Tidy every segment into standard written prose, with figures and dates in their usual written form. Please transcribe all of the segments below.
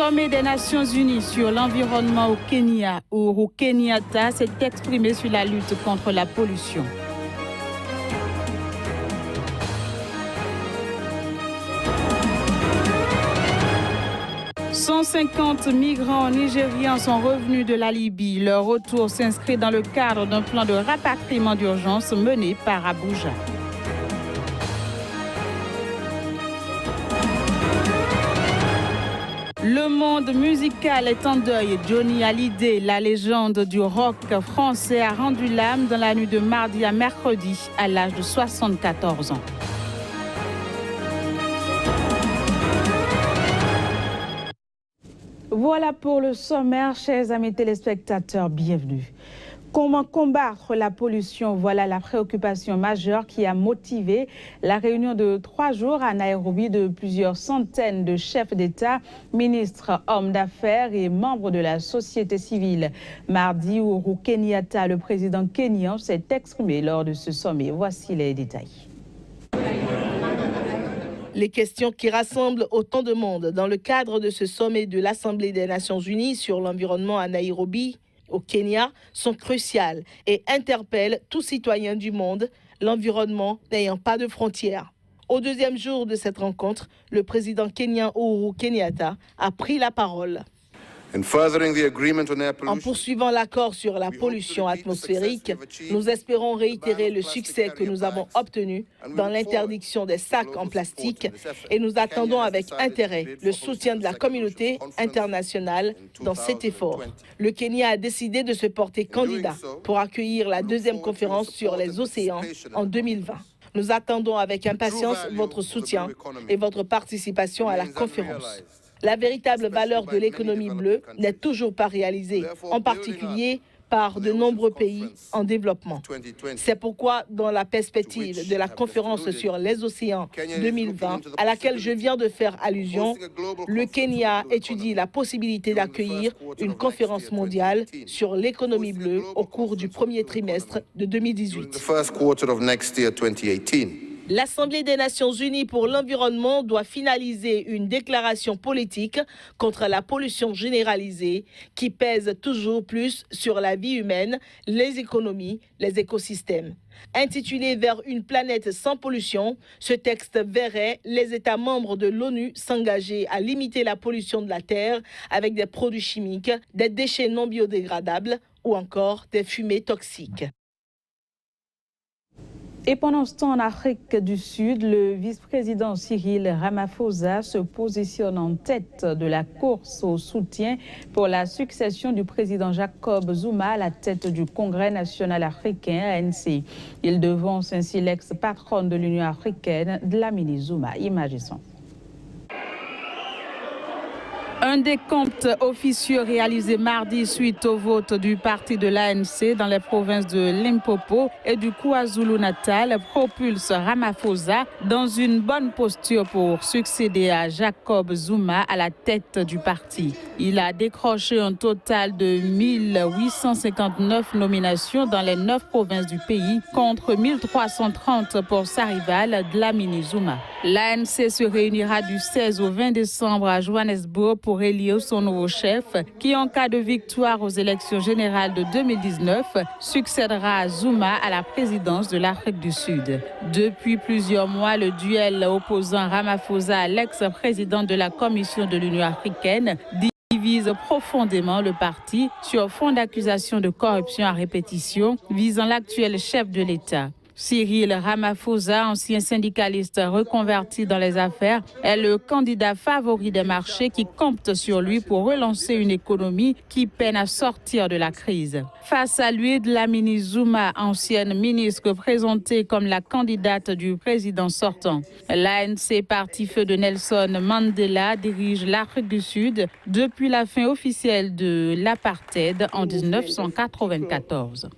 sommet des Nations Unies sur l'environnement au Kenya, Uhuru Kenyatta s'est exprimé sur la lutte contre la pollution. « 150 migrants nigérians sont revenus de la Libye. Leur retour s'inscrit dans le cadre d'un plan de rapatriement d'urgence mené par Abuja. Le monde musical est en deuil. Johnny Hallyday, la légende du rock français, a rendu l'âme dans la nuit de mardi à mercredi à l'âge de 74 ans. Voilà pour le sommaire, chers amis téléspectateurs, bienvenue. Comment combattre la pollution? Voilà la préoccupation majeure qui a motivé la réunion de 3 jours à Nairobi de plusieurs centaines de chefs d'État, ministres, hommes d'affaires et membres de la société civile. Mardi, Uhuru Kenyatta, le président kényan, s'est exprimé lors de ce sommet. Voici les détails. Les questions qui rassemblent autant de monde dans le cadre de ce sommet de l'Assemblée des Nations Unies sur l'environnement à Nairobi, au Kenya, sont cruciales et interpellent tout citoyen du monde, l'environnement n'ayant pas de frontières. Au deuxième jour de cette rencontre, le président kényan Uhuru Kenyatta a pris la parole. En poursuivant l'accord sur la pollution atmosphérique, nous espérons réitérer le succès que nous avons obtenu dans l'interdiction des sacs en plastique et nous attendons avec intérêt le soutien de la communauté internationale dans cet effort. Le Kenya a décidé de se porter candidat pour accueillir la deuxième conférence sur les océans en 2020. Nous attendons avec impatience votre soutien et votre participation à la conférence. La véritable valeur de l'économie bleue n'est toujours pas réalisée, en particulier par de nombreux pays en développement. C'est pourquoi, dans la perspective de la conférence sur les océans 2020, à laquelle je viens de faire allusion, le Kenya étudie la possibilité d'accueillir une conférence mondiale sur l'économie bleue au cours du premier trimestre de 2018. L'Assemblée des Nations Unies pour l'environnement doit finaliser une déclaration politique contre la pollution généralisée qui pèse toujours plus sur la vie humaine, les économies, les écosystèmes. Intitulé « Vers une planète sans pollution », ce texte verrait les États membres de l'ONU s'engager à limiter la pollution de la Terre avec des produits chimiques, des déchets non biodégradables ou encore des fumées toxiques. Et pendant ce temps, en Afrique du Sud, le vice-président Cyril Ramaphosa se positionne en tête de la course au soutien pour la succession du président Jacob Zuma à la tête du Congrès national africain, ANC. Il devance ainsi l'ex-patronne de l'Union africaine, Dlamini Zuma. Imaginons. Un décompte officieux réalisé mardi suite au vote du parti de l'ANC dans les provinces de Limpopo et du KwaZulu-Natal propulse Ramaphosa dans une bonne posture pour succéder à Jacob Zuma à la tête du parti. Il a décroché un total de 1859 nominations dans les 9 provinces du pays contre 1330 pour sa rivale Dlamini Zuma. L'ANC se réunira du 16 au 20 décembre à Johannesburg pour élire son nouveau chef qui, en cas de victoire aux élections générales de 2019, succédera à Zuma à la présidence de l'Afrique du Sud. Depuis plusieurs mois, le duel opposant Ramaphosa à l'ex-président de la Commission de l'Union africaine divise profondément le parti sur fond d'accusations de corruption à répétition visant l'actuel chef de l'État. Cyril Ramaphosa, ancien syndicaliste reconverti dans les affaires, est le candidat favori des marchés qui comptent sur lui pour relancer une économie qui peine à sortir de la crise. Face à lui, Dlamini Zuma, ancienne ministre présentée comme la candidate du président sortant. L'ANC, parti feu de Nelson Mandela, dirige l'Afrique du Sud depuis la fin officielle de l'apartheid en 1994.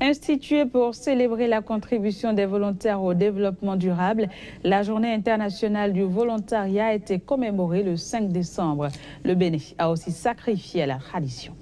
Instituée pour célébrer la contribution des volontaires au développement durable, la Journée internationale du volontariat a été commémorée le 5 décembre. Le Bénin a aussi sacrifié à la tradition.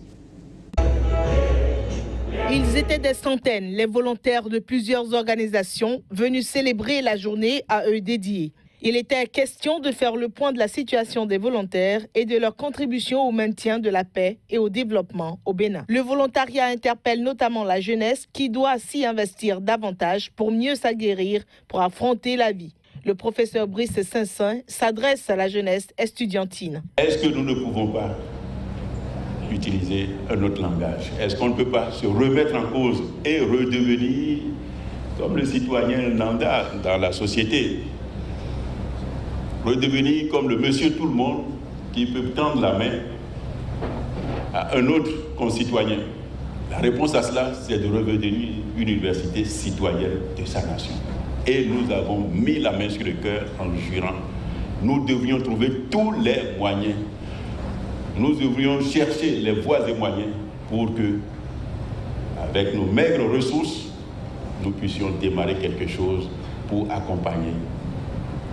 Ils étaient des centaines, les volontaires de plusieurs organisations venus célébrer la journée à eux dédiée. Il était question de faire le point de la situation des volontaires et de leur contribution au maintien de la paix et au développement au Bénin. Le volontariat interpelle notamment la jeunesse qui doit s'y investir davantage pour mieux s'aguerrir, pour affronter la vie. Le professeur Brice Saint-Saint s'adresse à la jeunesse estudiantine. Est-ce que nous ne pouvons pas utiliser un autre langage? Est-ce qu'on ne peut pas se remettre en cause et redevenir comme le citoyen lambda dans la société? Redevenir comme le monsieur tout le monde qui peut tendre la main à un autre concitoyen. La réponse à cela, c'est de redevenir une université citoyenne de sa nation. Et nous avons mis la main sur le cœur en jurant. Nous devrions trouver tous les moyens. Nous devrions chercher les voies et moyens pour que, avec nos maigres ressources, nous puissions démarrer quelque chose pour accompagner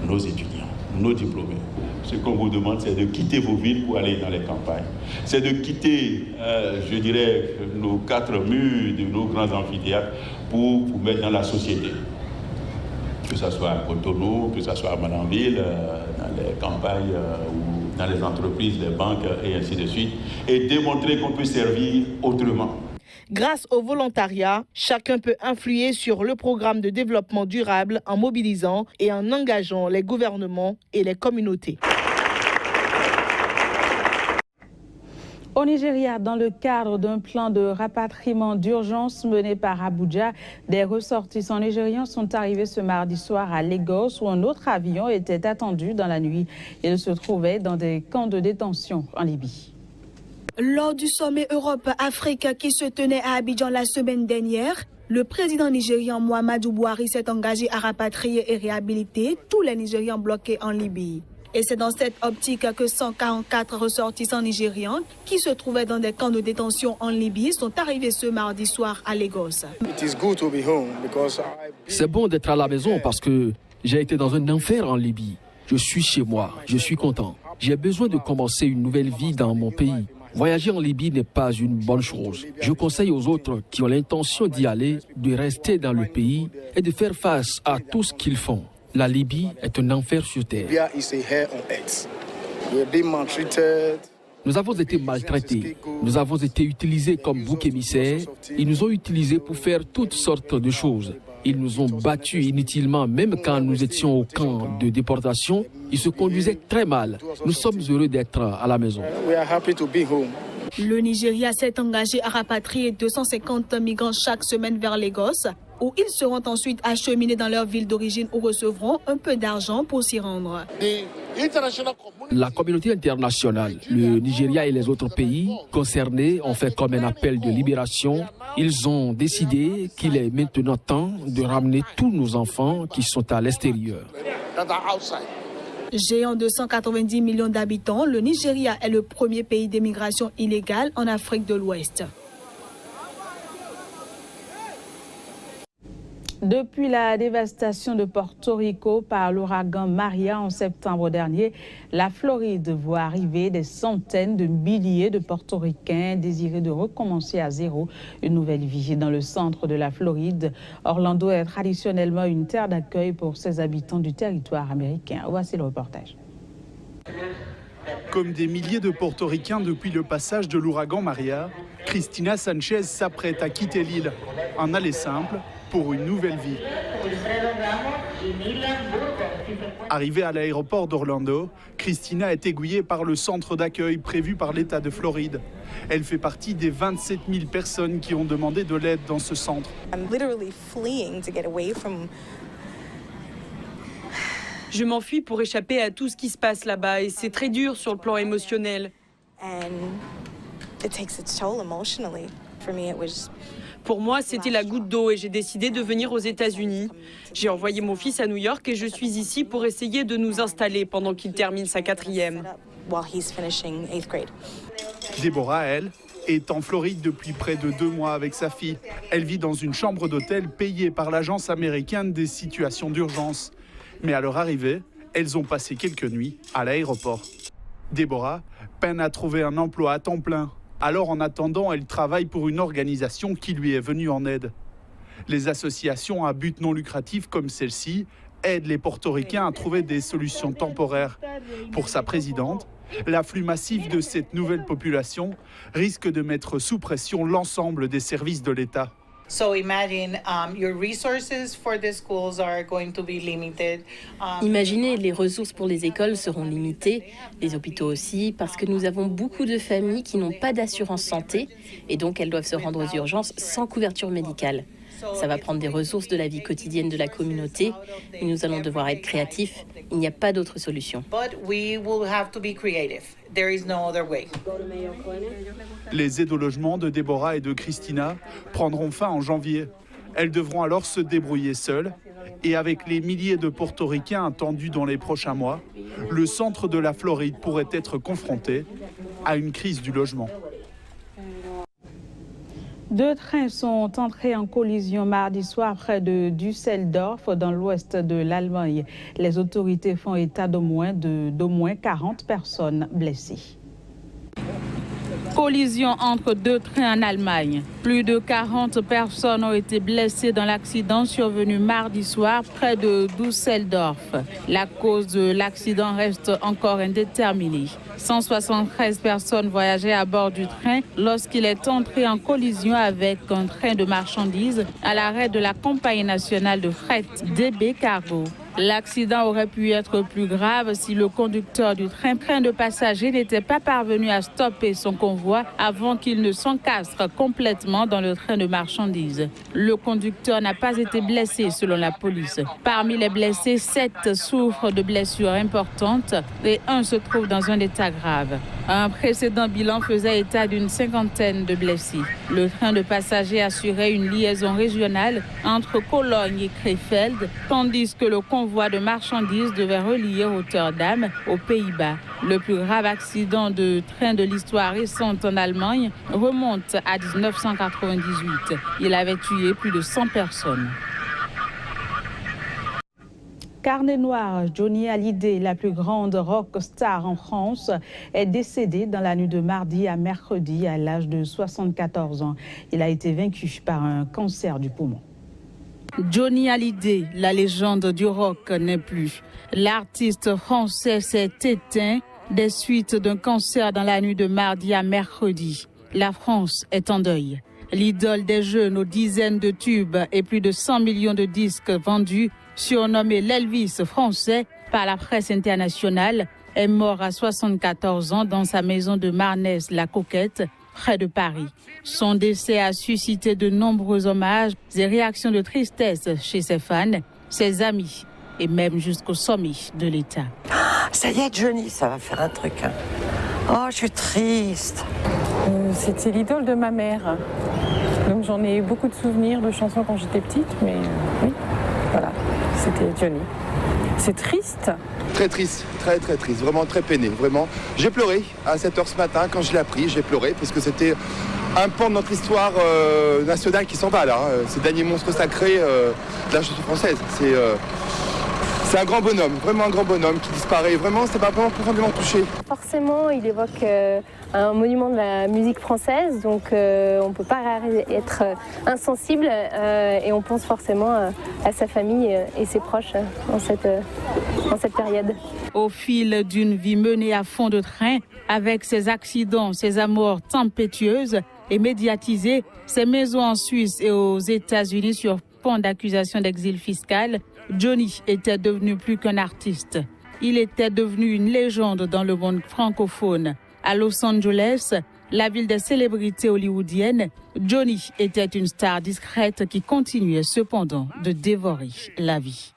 nos étudiants, nos diplômés. Ce qu'on vous demande, c'est de quitter vos villes pour aller dans les campagnes. C'est de quitter, je dirais, nos 4 murs de nos grands amphithéâtres pour vous mettre dans la société. Que ce soit à Cotonou, que ce soit à Malanville, dans les campagnes ou dans les entreprises, les banques et ainsi de suite, et démontrer qu'on peut servir autrement. Grâce au volontariat, chacun peut influer sur le programme de développement durable en mobilisant et en engageant les gouvernements et les communautés. Au Nigeria, dans le cadre d'un plan de rapatriement d'urgence mené par Abuja, des ressortissants nigérians sont arrivés ce mardi soir à Lagos où un autre avion était attendu dans la nuit. Ils se trouvaient dans des camps de détention en Libye. Lors du sommet Europe-Afrique qui se tenait à Abidjan la semaine dernière, le président nigérian Muhammadu Buhari s'est engagé à rapatrier et réhabiliter tous les Nigérians bloqués en Libye. Et c'est dans cette optique que 144 ressortissants nigérians qui se trouvaient dans des camps de détention en Libye sont arrivés ce mardi soir à Lagos. C'est bon d'être à la maison parce que j'ai été dans un enfer en Libye. Je suis chez moi, je suis content. J'ai besoin de commencer une nouvelle vie dans mon pays. Voyager en Libye n'est pas une bonne chose. Je conseille aux autres qui ont l'intention d'y aller de rester dans le pays et de faire face à tout ce qu'ils font. La Libye est un enfer sur terre. Nous avons été maltraités. Nous avons été utilisés comme boucs émissaires. Ils nous ont utilisés pour faire toutes sortes de choses. Ils nous ont battus inutilement, même quand nous étions au camp de déportation. Ils se conduisaient très mal. Nous sommes heureux d'être à la maison. Le Nigeria s'est engagé à rapatrier 250 migrants chaque semaine vers Lagos, où ils seront ensuite acheminés dans leur ville d'origine ou recevront un peu d'argent pour s'y rendre. La communauté internationale, le Nigeria et les autres pays concernés ont fait comme un appel de libération. Ils ont décidé qu'il est maintenant temps de ramener tous nos enfants qui sont à l'extérieur. Géant de 190 millions d'habitants, le Nigeria est le premier pays d'émigration illégale en Afrique de l'Ouest. Depuis la dévastation de Porto Rico par l'ouragan Maria en septembre dernier, la Floride voit arriver des centaines de milliers de portoricains désireux de recommencer à zéro une nouvelle vie. Dans le centre de la Floride, Orlando est traditionnellement une terre d'accueil pour ses habitants du territoire américain. Voici le reportage. Comme des milliers de portoricains depuis le passage de l'ouragan Maria, Cristina Sanchez s'apprête à quitter l'île. Un aller simple pour une nouvelle vie. Arrivée à l'aéroport d'Orlando, Cristina est aiguillée par le centre d'accueil prévu par l'État de Floride. Elle fait partie des 27 000 personnes qui ont demandé de l'aide dans ce centre. Je m'enfuis pour échapper à tout ce qui se passe là-bas et c'est très dur sur le plan émotionnel. Pour moi, c'était la goutte d'eau et j'ai décidé de venir aux États-Unis. J'ai envoyé mon fils à New York et je suis ici pour essayer de nous installer pendant qu'il termine sa 4e. Déborah, elle, est en Floride depuis près de 2 mois avec sa fille. Elle vit dans une chambre d'hôtel payée par l'Agence américaine des situations d'urgence. Mais à leur arrivée, elles ont passé quelques nuits à l'aéroport. Déborah peine à trouver un emploi à temps plein. Alors, en attendant, elle travaille pour une organisation qui lui est venue en aide. Les associations à but non lucratif comme celle-ci aide les Portoricains à trouver des solutions temporaires. Pour sa présidente, l'afflux massif de cette nouvelle population risque de mettre sous pression l'ensemble des services de l'État. Imaginez, les ressources pour les écoles seront limitées, les hôpitaux aussi, parce que nous avons beaucoup de familles qui n'ont pas d'assurance santé et donc elles doivent se rendre aux urgences sans couverture médicale. Ça va prendre des ressources de la vie quotidienne de la communauté et nous allons devoir être créatifs. Il n'y a pas d'autre solution. Les aides au logement de Déborah et de Christina prendront fin en janvier. Elles devront alors se débrouiller seules. Et avec les milliers de Portoricains attendus dans les prochains mois, le centre de la Floride pourrait être confronté à une crise du logement. 2 trains sont entrés en collision mardi soir près de Düsseldorf, dans l'ouest de l'Allemagne. Les autorités font état d'au moins 40 personnes blessées. Collision entre 2 trains en Allemagne. Plus de 40 personnes ont été blessées dans l'accident survenu mardi soir près de Düsseldorf. La cause de l'accident reste encore indéterminée. 173 personnes voyageaient à bord du train lorsqu'il est entré en collision avec un train de marchandises à l'arrêt de la compagnie nationale de fret DB Cargo. L'accident aurait pu être plus grave si le conducteur du train de passagers n'était pas parvenu à stopper son convoi avant qu'il ne s'encastre complètement dans le train de marchandises. Le conducteur n'a pas été blessé selon la police. Parmi les blessés, 7 souffrent de blessures importantes et 1 se trouve dans un état grave. Un précédent bilan faisait état d'une 50aine de blessés. Le train de passagers assurait une liaison régionale entre Cologne et Krefeld, tandis que le convoi de marchandises devait relier Rotterdam aux Pays-Bas. Le plus grave accident de train de l'histoire récente en Allemagne remonte à 1998. Il avait tué plus de 100 personnes. Carnet noir, Johnny Hallyday, la plus grande rock star en France, est décédé dans la nuit de mardi à mercredi à l'âge de 74 ans. Il a été vaincu par un cancer du poumon. Johnny Hallyday, la légende du rock, n'est plus. L'artiste français s'est éteint des suites d'un cancer dans la nuit de mardi à mercredi. La France est en deuil. L'idole des jeunes aux dizaines de tubes et plus de 100 millions de disques vendus, surnommé l'Elvis français par la presse internationale, est mort à 74 ans dans sa maison de Marnès-la-Coquette, près de Paris. Son décès a suscité de nombreux hommages et réactions de tristesse chez ses fans, ses amis et même jusqu'au sommet de l'État. Ça y est, Johnny, ça va faire un truc. Oh, je suis triste. C'était l'idole de ma mère. Donc j'en ai eu beaucoup de souvenirs de chansons quand j'étais petite, mais oui, voilà, c'était Johnny. C'est triste. Très triste, très triste, vraiment très peiné, vraiment. J'ai pleuré à 7h ce matin quand je l'ai appris, j'ai pleuré parce que c'était un pan de notre histoire nationale qui s'en va là. C'est le dernier monstre sacré de la chanson française. C'est un grand bonhomme, vraiment un grand bonhomme qui disparaît. Vraiment, ça m'a vraiment profondément touché. Forcément, il évoque un monument de la musique française, donc on ne peut pas être insensible et on pense forcément à sa famille et ses proches dans cette période. Au fil d'une vie menée à fond de train, avec ses accidents, ses amours tempétueuses et médiatisées, ses maisons en Suisse et aux États-Unis sur fond d'accusations d'exil fiscal, Johnny était devenu plus qu'un artiste. Il était devenu une légende dans le monde francophone. À Los Angeles, la ville des célébrités hollywoodiennes, Johnny était une star discrète qui continuait cependant de dévorer la vie.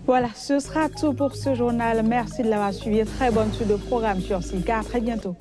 Voilà, ce sera tout pour ce journal. Merci de l'avoir suivi. Très bonne suite de programme sur SICA. À très bientôt.